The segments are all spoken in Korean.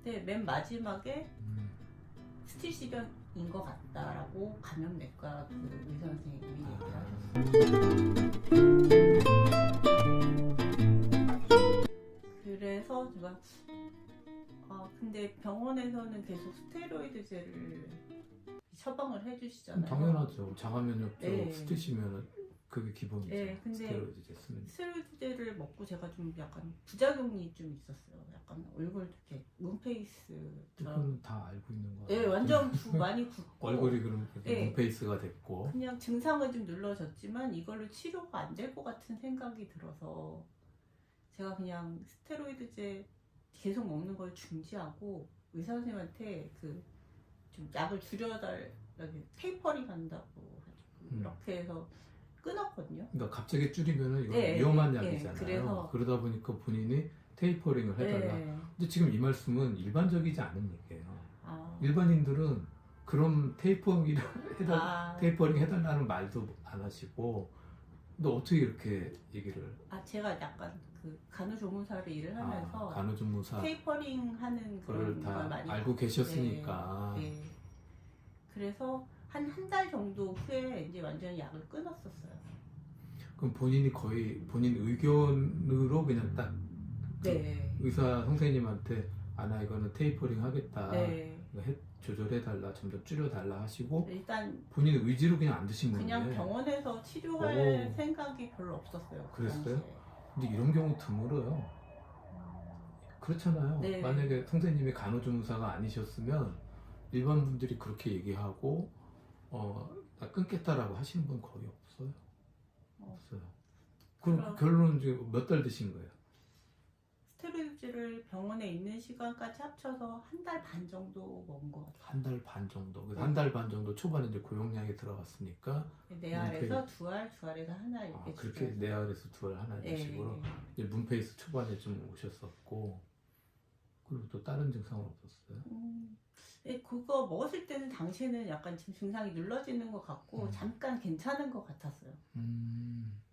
근데 맨 마지막에 스틸시병인 것 같다라고 감염내과 그 의사 선생님이 얘기를 하셨어요. 그래서 제가 근데 병원에서는 계속 스테로이드제를 처방을 해주시잖아요. 당연하죠. 자가면역적 네. 스트시면 그게 기본이죠. 네, 근데 스테로이드제 쓰는. 스테로이드제를 먹고 제가 좀 약간 부작용이 좀 있었어요. 약간 얼굴 이렇게 문페이스처럼. 그건 다 알고 있는 거 네, 같아요. 완전 많이 붓고 얼굴이 그럼 네. 문페이스가 됐고. 그냥 증상은 좀 눌러졌지만 이걸로 치료가 안 될 것 같은 생각이 들어서 제가 그냥 스테로이드제 계속 먹는 걸 중지하고 의사 선생님한테 그 좀 약을 줄여달라고 테이퍼링 한다고 이렇게 해서 끊었거든요. 그러니까 갑자기 줄이면은 이건 네, 위험한 네, 약이잖아요. 그러다 보니까 본인이 테이퍼링을 해달라. 네. 근데 지금 이 말씀은 일반적이지 않은 얘기예요. 아. 일반인들은 그런 테이퍼링 해달라는 말도 안 하시고, 근데 어떻게 이렇게 얘기를? 제가 약간 그 간호조무사로 일을 하면서 간호조무사 테이퍼링 하는 그걸 그런 다 걸 많이 알고 계셨으니까. 네, 네. 그래서 한 달 정도 후에 이제 완전히 약을 끊었었어요. 그럼 본인이 거의 본인 의견으로 그냥 딱 네. 의사 선생님한테 나 이거는 테이퍼링 하겠다. 네. 조절해달라, 좀 더 줄여달라 하시고 일단 본인 의지로 그냥 안 드신 건데. 그냥 병원에서 치료할 생각이 별로 없었어요. 그랬어요? 당시에. 근데 이런 경우 드물어요. 그렇잖아요. 네. 만약에 선생님이 간호조무사가 아니셨으면 일반 분들이 그렇게 얘기하고 나 끊겠다라고 하시는 분 거의 없어요. 없어요. 그럼 결론은 지금 몇 달 드신 거예요? 스테로이드를 병원에 있는 시간까지 합쳐서 한 달 반 정도 먹은 것 같아요. 한 달 반 정도. 그래서 한 달 반 정도 초반에 이제 고용량이 들어갔으니까 네 알에서 두 알, 두 알에서 하나 이렇게 그렇게 네 알에서 두 알 하나 이런 식으로 이제 문페이스 초반에 좀 오셨었고, 그리고 또 다른 증상은 없었어요? 네, 그거 먹었을 때는 당시에는 약간 지금 증상이 눌러지는 것 같고 잠깐 괜찮은 것 같았어요.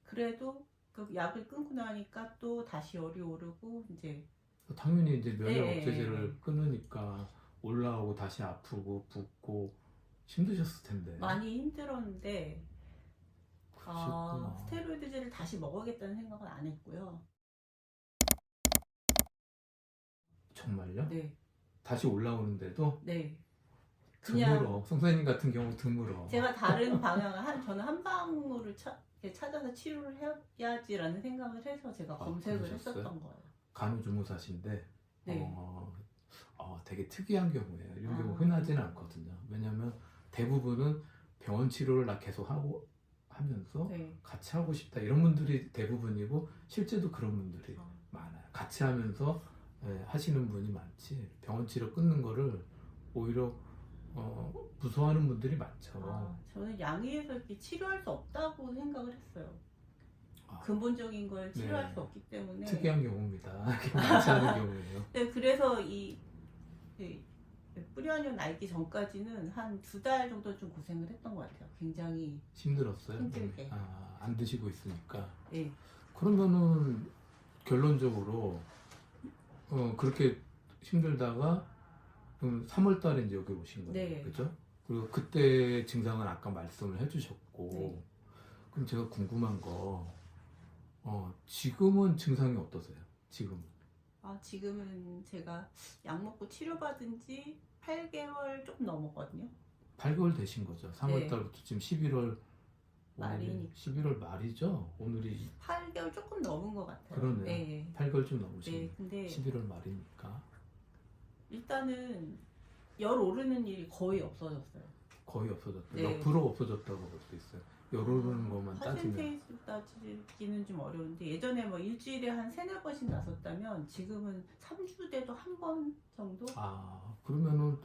그래도 그 약을 끊고 나니까 또 다시 열이 오르고 이제 당연히 이제 면역 억제제를 끊으니까 올라오고 다시 아프고 붓고 힘드셨을 텐데. 많이 힘들었는데 그러셨구나. 스테로이드제를 다시 먹어야겠다는 생각은 안 했고요. 정말요? 네. 다시 올라오는데도? 네. 드물어. 선생님 같은 경우 드물어. 제가 다른 방향을 저는 한방으로 찾아서 치료를 해야지라는 생각을 해서 제가 검색을 그러셨어요? 했었던 거예요. 간호조무사신데 네. 되게 특이한 경우예요. 이런 경우 흔하지는 않거든요. 왜냐면 대부분은 병원 치료를 나 계속 하면서 같이 하고 싶다 이런 분들이 대부분이고, 실제도 그런 분들이 많아요. 같이 하면서 하시는 분이 많지, 병원 치료 끊는 거를 오히려 무서워하는 분들이 많죠. 저는 양의에서 이렇게 치료할 수 없다고 생각을 했어요. 근본적인 걸 치료할 수 없기 때문에. 특이한 경우입니다. 많지 않은 경우예요. 네, 그래서 뿌리안연 알기 전까지는 한 2달 정도 좀 고생을 했던 것 같아요. 굉장히 힘들었어요? 힘들게. 안 드시고 있으니까. 네. 그러면은 결론적으로 그렇게 힘들다가 3월 달에 이제 여기 오신 거예요. 네. 그죠? 그리고 그때 증상은 아까 말씀을 해주셨고, 네. 그럼 제가 궁금한 거, 지금은 증상이 어떠세요? 지금? 지금은 제가 약 먹고 치료받은 지 8개월 조금 넘었거든요. 8개월 되신 거죠? 3월 달부터 지금 11월 말이니까. 11월 말이죠? 오늘이 8개월 조금 넘은 것 같아요. 그러네요. 네. 8개월 좀 넘으신 네, 근데 11월 말이니까 일단은 열 오르는 일이 거의 없어졌어요. 거의 없어졌다. 네. 몇 프로 없어졌다고 볼 수 있어요? 열 오르는 것만 따지면. 퍼센테이지 따지기는 좀 어려운데, 예전에 뭐 일주일에 한 3-4번씩 나섰다면 지금은 3주 돼도 한 번 정도? 그러면은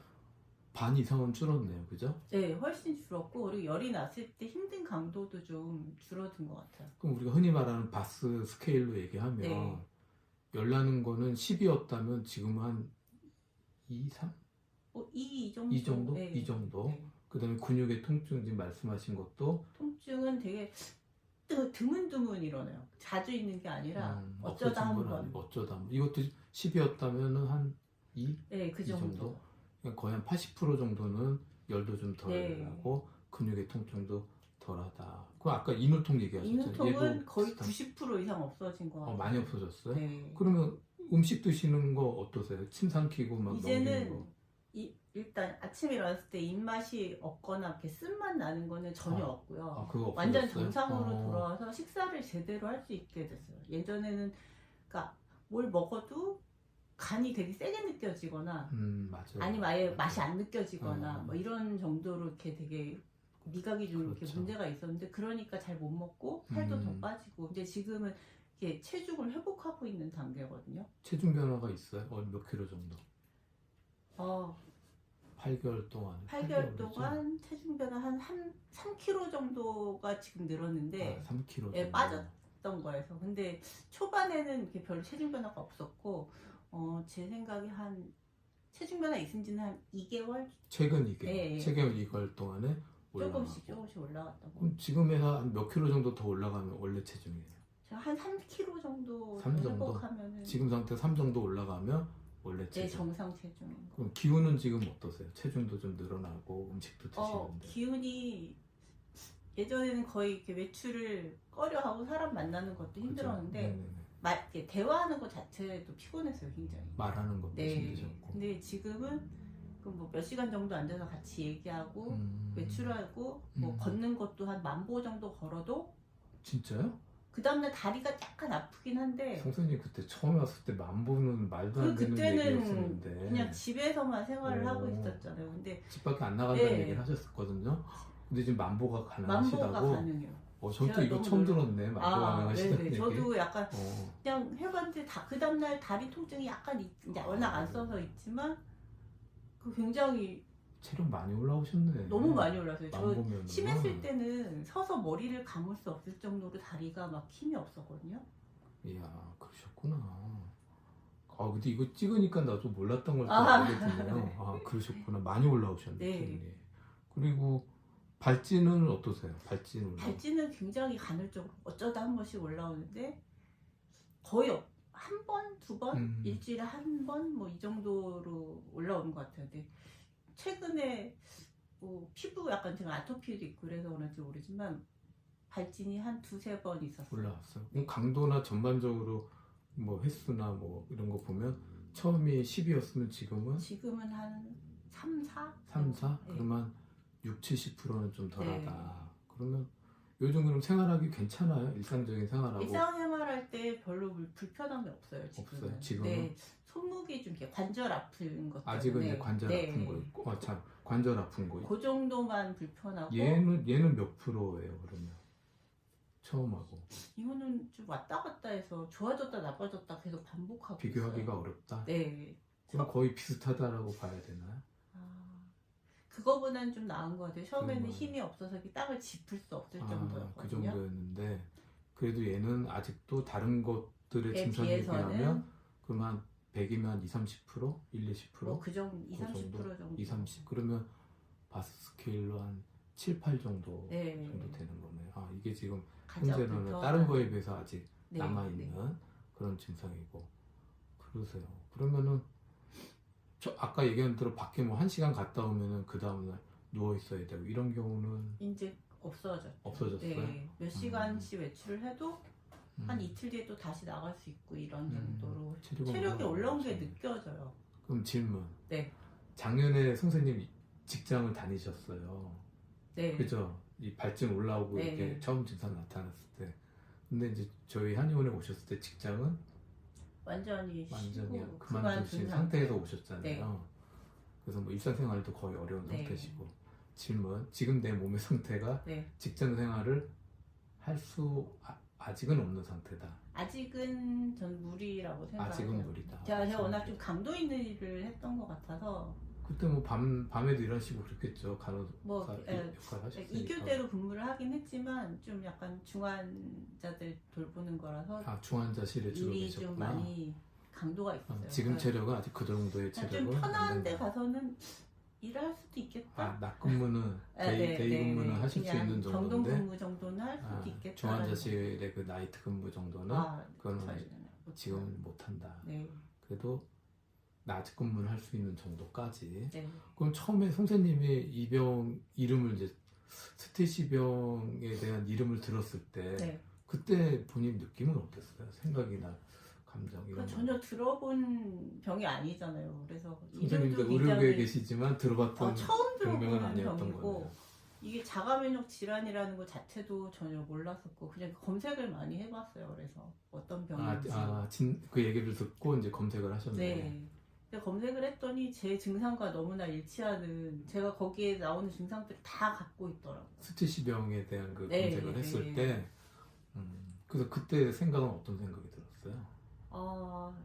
반 이상은 줄었네요. 그죠? 네, 훨씬 줄었고, 그리고 열이 났을 때 힘든 강도도 좀 줄어든 것 같아요. 그럼 우리가 흔히 말하는 바스 스케일로 얘기하면 열 나는 거는 10이었다면 지금 한 2, 3? 2 정도? 이 정도? 네. 이 정도? 네. 그 다음에 근육의 통증 지금 말씀하신 것도 통증은 되게 드문드문 일어나요. 자주 있는 게 아니라 어쩌다 한 번. 어쩌다 한 번. 이것도 10이었다면 한 2? 네, 그 이 정도. 그러니까 거의 한 80% 정도는 열도 좀 네. 덜하고 근육의 통증도 덜하다. 그 아까 이물통 얘기하셨죠? 이물통은 거의 90% 이상 없어진 것 같아요. 많이 없어졌어요? 네. 그러면 음식 드시는 거 어떠세요? 침 삼키고 막 넘기는 거? 이제는 일단 아침에 일어났을 때 입맛이 없거나 이렇게 쓴맛 나는 거는 전혀 없고요. 그거 완전 없어졌어요? 정상으로 돌아와서 식사를 제대로 할 수 있게 됐어요. 예전에는 그러니까 뭘 먹어도 간이 되게 세게 느껴지거나 맞아요. 아니면 아예 맛이 안 느껴지거나 뭐 이런 정도로 이렇게 되게 미각이 좀 그렇죠. 이렇게 문제가 있었는데 그러니까 잘 못 먹고 살도 더 빠지고 근데 지금은 이렇게 체중을 회복하고 있는 단계거든요. 체중 변화가 있어요? 몇 킬로 정도? 8개월 동안. 8개월 동안 체중 변화 한 3kg 정도가 지금 늘었는데 3kg 예, 빠졌던 거여서 근데 초반에는 이렇게 별로 체중 변화가 없었고 제 생각에 한 체중 변화 있은 지는 한 2개월? 최근 2개월. 예. 최근 2개월 동안에 조금씩 올라갔던 거. 그럼 지금에서 한 몇 킬로 정도 더 올라가면 원래 체중이에요? 제가 한 3kg 정도 3 정도? 회복하면은 지금 상태 3 정도 올라가면 원래 체중. 제 정상 체중인 거. 그럼 기운은 지금 어떠세요? 체중도 좀 늘어나고 음식도 드시는데. 기운이 예전에는 거의 이렇게 외출을 꺼려하고 사람 만나는 것도 힘들었는데 이렇게 대화하는 것 자체도 피곤했어요, 굉장히. 말하는 것도 네. 힘드셨고. 근데 지금은 뭐 몇 시간 정도 앉아서 같이 얘기하고 외출하고 뭐 걷는 것도 한 10,000보 정도 걸어도 진짜요? 그 다음날 다리가 약간 아프긴 한데 선생님 그때 처음에 왔을 때 10,000보는 말도 안 되는 그때는 얘기였었는데 그냥 집에서만 생활을 하고 있었잖아요. 근데 집 밖에 안 나간다는 네. 얘기를 하셨었거든요. 근데 지금 10,000보가 10,000보가 가능하시다고. 가능해요. 전 또 이거 처음 들었네. 10,000보 가능하시다는 얘기. 저도 약간 그냥 해봤는데 그 다음날 다리 통증이 약간 이제 워낙 안 써서 있지만 그 굉장히 체력 많이 올라오셨네. 너무 많이 올라서요. 저 10,000보면은. 심했을 때는 서서 머리를 감을 수 없을 정도로 다리가 막 힘이 없었거든요. 이야, 그러셨구나. 근데 이거 찍으니까 나도 몰랐던 걸 또 알게 되네요. 그러셨구나. 많이 올라오셨네. 네. 기운이. 그리고 발진은 어떠세요? 발진은 굉장히 간헐적으로 어쩌다 한 번씩 올라오는데 거의 한 번, 두 번, 일주일에 한 번 뭐 이 정도로 올라오는 것 같아요. 근데 최근에 뭐 피부 약간 지금 아토피도 있고 그래서 그런지 모르지만 발진이 한 2-3번 있었어요. 올라왔어요. 그럼 강도나 전반적으로 뭐 횟수나 뭐 이런 거 보면 처음이 10이었으면 지금은 한 3, 4? 3, 4? 네. 그러면 60-70%는 좀 덜하다. 그러면 요즘 그럼 생활하기 괜찮아요? 일상적인 생활하고. 일상생활할 때 별로 불편함이 없어요. 없어요? 지금은? 네, 손목이 좀 이렇게 관절 아픈 것 때문에 아직은 이제 관절 아픈 거 있고, 관절 아픈 거 있고. 그 정도만 불편하고. 얘는 몇 프로예요, 그러면? 처음하고. 이거는 좀 왔다 갔다 해서 좋아졌다 나빠졌다 계속 반복하고 비교하기가 있어요. 어렵다? 네. 그럼 거의 비슷하다라고 봐야 되나요? 그거보다는 좀 나은 것 같아요. 처음에는 힘이 없어서 땅을 짚을 수 없을 정도였거든요. 그 정도였는데 그래도 얘는 아직도 다른 것들의 증상에 비해서는 비하면 그러면 100이면 20-30%? 1-20%? 뭐 그 정도 20-30% 정도. 20-30 그러면 바스 스케일로 한 7-8 정도 네. 정도 되는 거네요. 이게 지금 가장 현재는 불편한. 다른 거에 비해서 아직 네, 남아있는 그런 증상이고. 그러세요. 그러면은 아까 얘기한 대로 밖에 뭐 1시간 갔다 오면은 그 다음날 누워 있어야 되고 이런 경우는 이제 없어졌죠. 없어졌어요? 네. 몇 시간씩 외출을 해도 한 이틀 뒤에 또 다시 나갈 수 있고 이런 정도로 체력이 올라온 게 느껴져요. 그럼 질문. 네. 작년에 선생님 직장을 다니셨어요. 네. 그죠? 이 발진 올라오고 네. 이렇게 처음 증상 나타났을 때. 근데 이제 저희 한의원에 오셨을 때 직장은 완전히 그만두신 상태에서 오셨잖아요. 네. 그래서 뭐 일상생활도 거의 어려운 네. 상태시고. 질문. 지금 내 몸의 상태가 네. 직장 생활을 할 수 아직은 없는 상태다. 아직은 전 무리라고 생각해요. 아직은 무리다. 제가 워낙 좀 강도 있는 일을 했던 것 같아서 그때 뭐 밤에도 일하시고 그랬겠죠. 간호사 역할 하셨으니까. 이교대로 근무를 하긴 했지만 좀 약간 중환자들 돌보는 거라서 중환자실에 주로 일이 좀 계셨구나. 많이 강도가 있었어요. 지금 체력은 아직 그 정도의 체력은 좀 편한 안 데 된다. 가서는 일할 수도 있겠다. 낮 근무는 데이 근무는 하실 수 있는 경동 정도인데 근무 정도는 할 수도 있겠다. 중환자실의 그 나이트 근무 정도는 그거는 지금 못 한다. 네. 그래도 낮 근무를 할 수 있는 정도까지. 네. 그럼 처음에 선생님이 이 병 이름을 이제 스테이시병에 대한 이름을 들었을 때 네. 그때 본인 느낌은 어땠어요? 생각이나 감정 이런 거. 전혀 들어본 병이 아니잖아요. 그래서 선생님도 이름도 의료계에 굉장히 계시지만 들어봤던 처음 병명은 들어보는 아니었던 병이고 거네요. 이게 자가면역 질환이라는 것 자체도 전혀 몰랐었고 그냥 검색을 많이 해봤어요. 그래서 어떤 병인지. 그 얘기를 듣고 이제 검색을 하셨네. 네. 근데 검색을 했더니 제 증상과 너무나 일치하는 제가 거기에 나오는 증상들을 다 갖고 있더라고요. 스티시병에 대한 그 네, 검색을 네. 했을 때 그래서 그때 생각은 어떤 생각이 들었어요?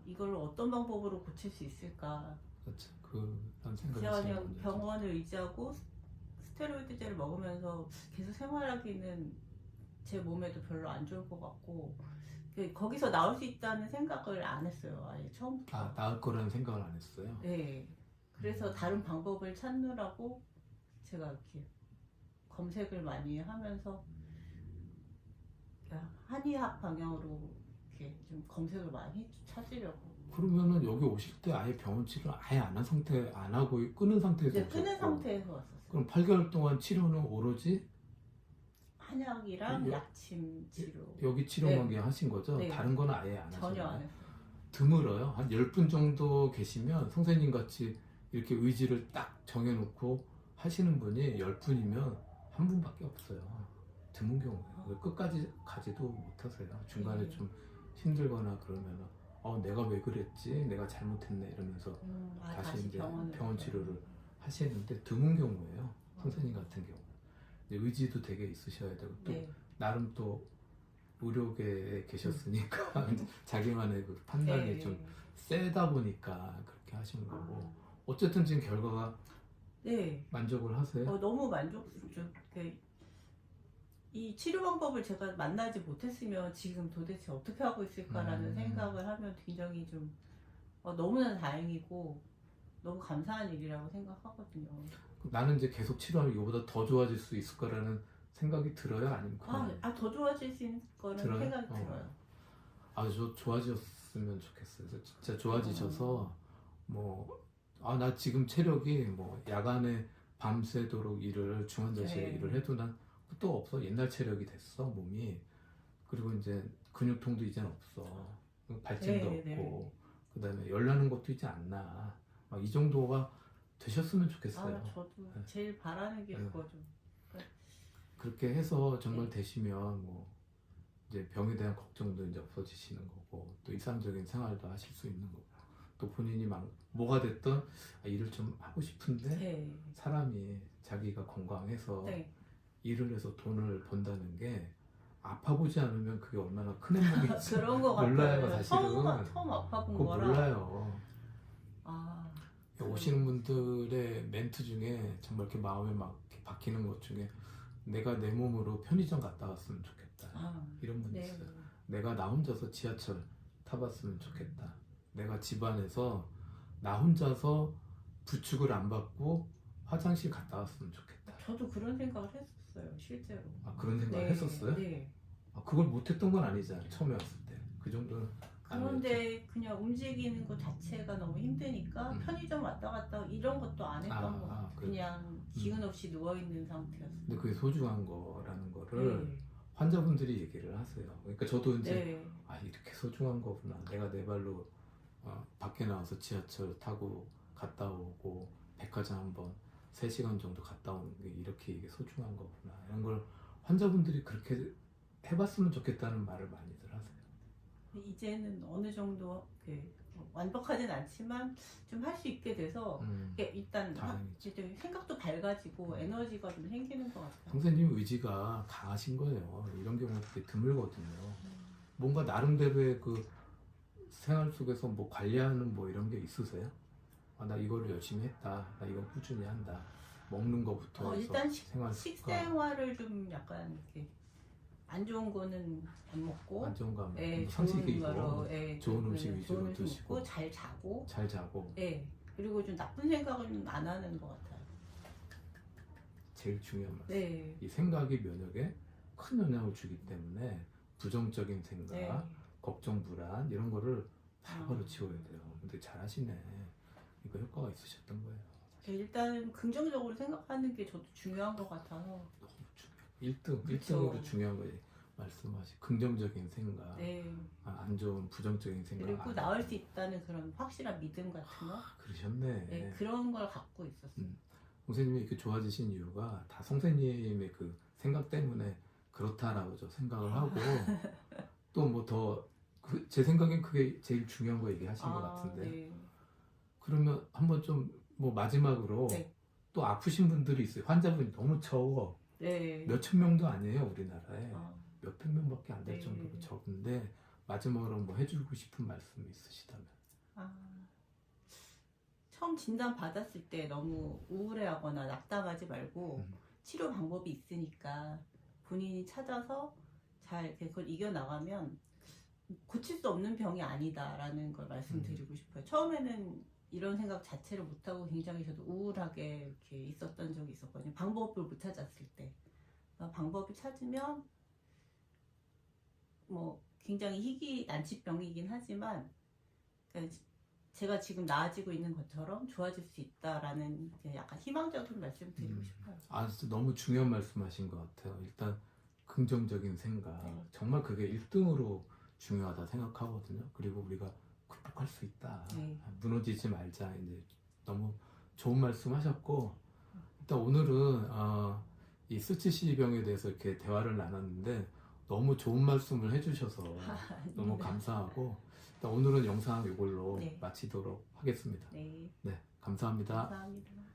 이걸 어떤 방법으로 고칠 수 있을까? 그렇죠. 그런 생각이 제가 있어요. 그냥 병원을 의지하고 스테로이드제를 먹으면서 계속 생활하기는 제 몸에도 별로 안 좋을 것 같고 거기서 나올 수 있다는 생각을 안 했어요. 아예 처음부터. 나을 거라는 생각을 안 했어요? 네. 그래서 다른 방법을 찾느라고 제가 이렇게 검색을 많이 하면서 한의학 방향으로 이렇게 좀 검색을 많이 찾으려고. 그러면은 여기 오실 때 아예 병원 치료 아예 안 한 상태 안 하고 끊은 상태에서 이제 끊은 오셨고, 상태에서 왔었어요. 그럼 8개월 동안 치료는 오로지 한약이랑 약침 치료. 여기 치료만 하신 거죠? 네. 다른 건 아예 안 하셨나요? 전혀 안 했어요. 드물어요. 한 10분 정도 계시면 선생님 같이 이렇게 의지를 딱 정해놓고 하시는 분이 10분이면 한 분밖에 없어요. 드문 경우예요. 끝까지 가지도 못하세요. 중간에 네. 좀 힘들거나 그러면 내가 왜 그랬지? 내가 잘못했네 이러면서 다시 이제 병원 치료를 하시는데 드문 경우예요. 선생님 같은 경우. 의지도 되게 있으셔야 되고 또 네. 나름 또 의료계에 계셨으니까 자기만의 그 판단이 네. 좀 세다 보니까 그렇게 하시는 거고 어쨌든 지금 결과가 네. 만족을 하세요? 너무 만족스럽죠. 이 치료 방법을 제가 만나지 못했으면 지금 도대체 어떻게 하고 있을까라는 생각을 하면 굉장히 좀 너무나 다행이고 너무 감사한 일이라고 생각하거든요. 나는 이제 계속 치료하면 이거보다 더 좋아질 수 있을 거라는 생각이 들어요? 아니면 그냥 더 좋아질 수 있는 거는 들어요? 생각이 들어요. 저 좋아졌으면 좋겠어요. 그래서 진짜 좋아지셔서 나 지금 체력이 야간에 밤새도록 중환자실에 일을 해도 난 또 없어. 옛날 체력이 됐어 몸이. 그리고 이제 근육통도 이젠 없어. 발진도 없고 그다음에 열나는 것도 이제 안 나. 막 이 정도가 되셨으면 좋겠어요. 저도 제일 바라는 게 그거죠. 그렇게 해서 정말 되시면 이제 병에 대한 걱정도 이제 없어지시는 거고 또 일상적인 생활도 하실 수 있는 거고 또 본인이 뭐가 됐든 일을 좀 하고 싶은데 사람이 자기가 건강해서 일을 해서 돈을 번다는 게 아파보지 않으면 그게 얼마나 큰 행복인지 그런 거 몰라요. 같아요. 사실은 처음 아파본 그거 거라. 몰라요. 오시는 분들의 멘트 중에 정말 이렇게 마음에 막 이렇게 박히는 것 중에 내가 내 몸으로 편의점 갔다 왔으면 좋겠다. 이런 분이 있어요. 내가 나 혼자서 지하철 타봤으면 좋겠다. 내가 집안에서 나 혼자서 부축을 안 받고 화장실 갔다 왔으면 좋겠다. 저도 그런 생각을 했었어요. 실제로. 그런 생각을 했었어요? 네. 그걸 못했던 건 아니잖아요. 처음에 왔을 때. 그 정도는 그런데 그냥 움직이는 것 자체가 너무 힘드니까 편의점 왔다 갔다 이런 것도 안 했던 거 같아요. 그냥 기운 없이 누워있는 상태였어요. 근데 그게 소중한 거라는 거를 환자분들이 얘기를 하세요. 그러니까 저도 이제 이렇게 소중한 거구나. 내가 내 발로 밖에 나와서 지하철 타고 갔다 오고 백화점 한번 3시간 정도 갔다 오는 게 이게 소중한 거구나. 이런 걸 환자분들이 그렇게 해봤으면 좋겠다는 말을 많이들 하세요. 이제는 어느 정도 완벽하진 않지만 좀 할 수 있게 돼서 일단 생각도 밝아지고 에너지가 좀 생기는 것 같아요. 선생님 의지가 강하신 거예요. 이런 경우가 되게 드물거든요. 뭔가 나름대로의 그 생활 속에서 관리하는 이런 게 있으세요? 나 이거를 열심히 했다. 나 이거 꾸준히 한다. 먹는 거부터 해서 일단 생활 식생활을 좀 약간 이렇게 안 좋은 거는 안 먹고 안 좋은 거 안 먹고 상식이고 좋은 음식 위주로 드시고 잘 자고 그리고 좀 나쁜 생각은 안 하는 것 같아요. 제일 중요한 말씀. 이 생각이 면역에 큰 영향을 주기 때문에 부정적인 생각, 걱정, 불안 이런 거를 바로바로 지워야 돼요. 근데 잘하시네. 이거 효과가 있으셨던 거예요. 일단 긍정적으로 생각하는 게 저도 중요한 것 같아서. 너무 중요해요. 1등으로 중요한 거예요. 말씀하신 긍정적인 생각, 네. 안 좋은 부정적인 생각. 그리고 나을 수 있다는 그런 확실한 믿음 같은 거. 그러셨네. 네, 그런 걸 갖고 있었어요. 선생님이 이렇게 좋아지신 이유가 다 선생님의 그 생각 때문에 그렇다라고 저 생각을 하고 또 뭐 더 제 생각엔 그게 제일 중요한 거 얘기하신 것 같은데. 네. 그러면 한번 좀 뭐 마지막으로 네. 또 아프신 분들이 있어요. 환자분이 너무 적어. 네. 몇천 명도 아니에요, 우리나라에. 몇백 명밖에 안 될 네. 정도로 적은데 마지막으로 뭐 해주고 싶은 말씀이 있으시다면. 처음 진단 받았을 때 너무 우울해하거나 낙담하지 말고 치료 방법이 있으니까 본인이 찾아서 잘 그걸 이겨나가면 고칠 수 없는 병이 아니다라는 걸 말씀드리고 싶어요. 처음에는 이런 생각 자체를 못하고 굉장히 저도 우울하게 이렇게 있었던 적이 있었거든요. 방법을 못 찾았을 때. 방법을 찾으면 뭐 굉장히 희귀난치병이긴 하지만 그러니까 제가 지금 나아지고 있는 것처럼 좋아질 수 있다라는 약간 희망적인 말씀 드리고 싶어요. 진짜 너무 중요한 말씀하신 것 같아요. 일단 긍정적인 생각. 네. 정말 그게 1등으로 중요하다 생각하거든요. 그리고 우리가 극복할 수 있다. 네. 무너지지 말자. 이제 너무 좋은 말씀 하셨고, 일단 오늘은 이 스치시병에 대해서 이렇게 대화를 나눴는데 너무 좋은 말씀을 해주셔서 너무 감사하고, 일단 오늘은 영상 이걸로 네. 마치도록 하겠습니다. 네. 네, 감사합니다. 감사합니다.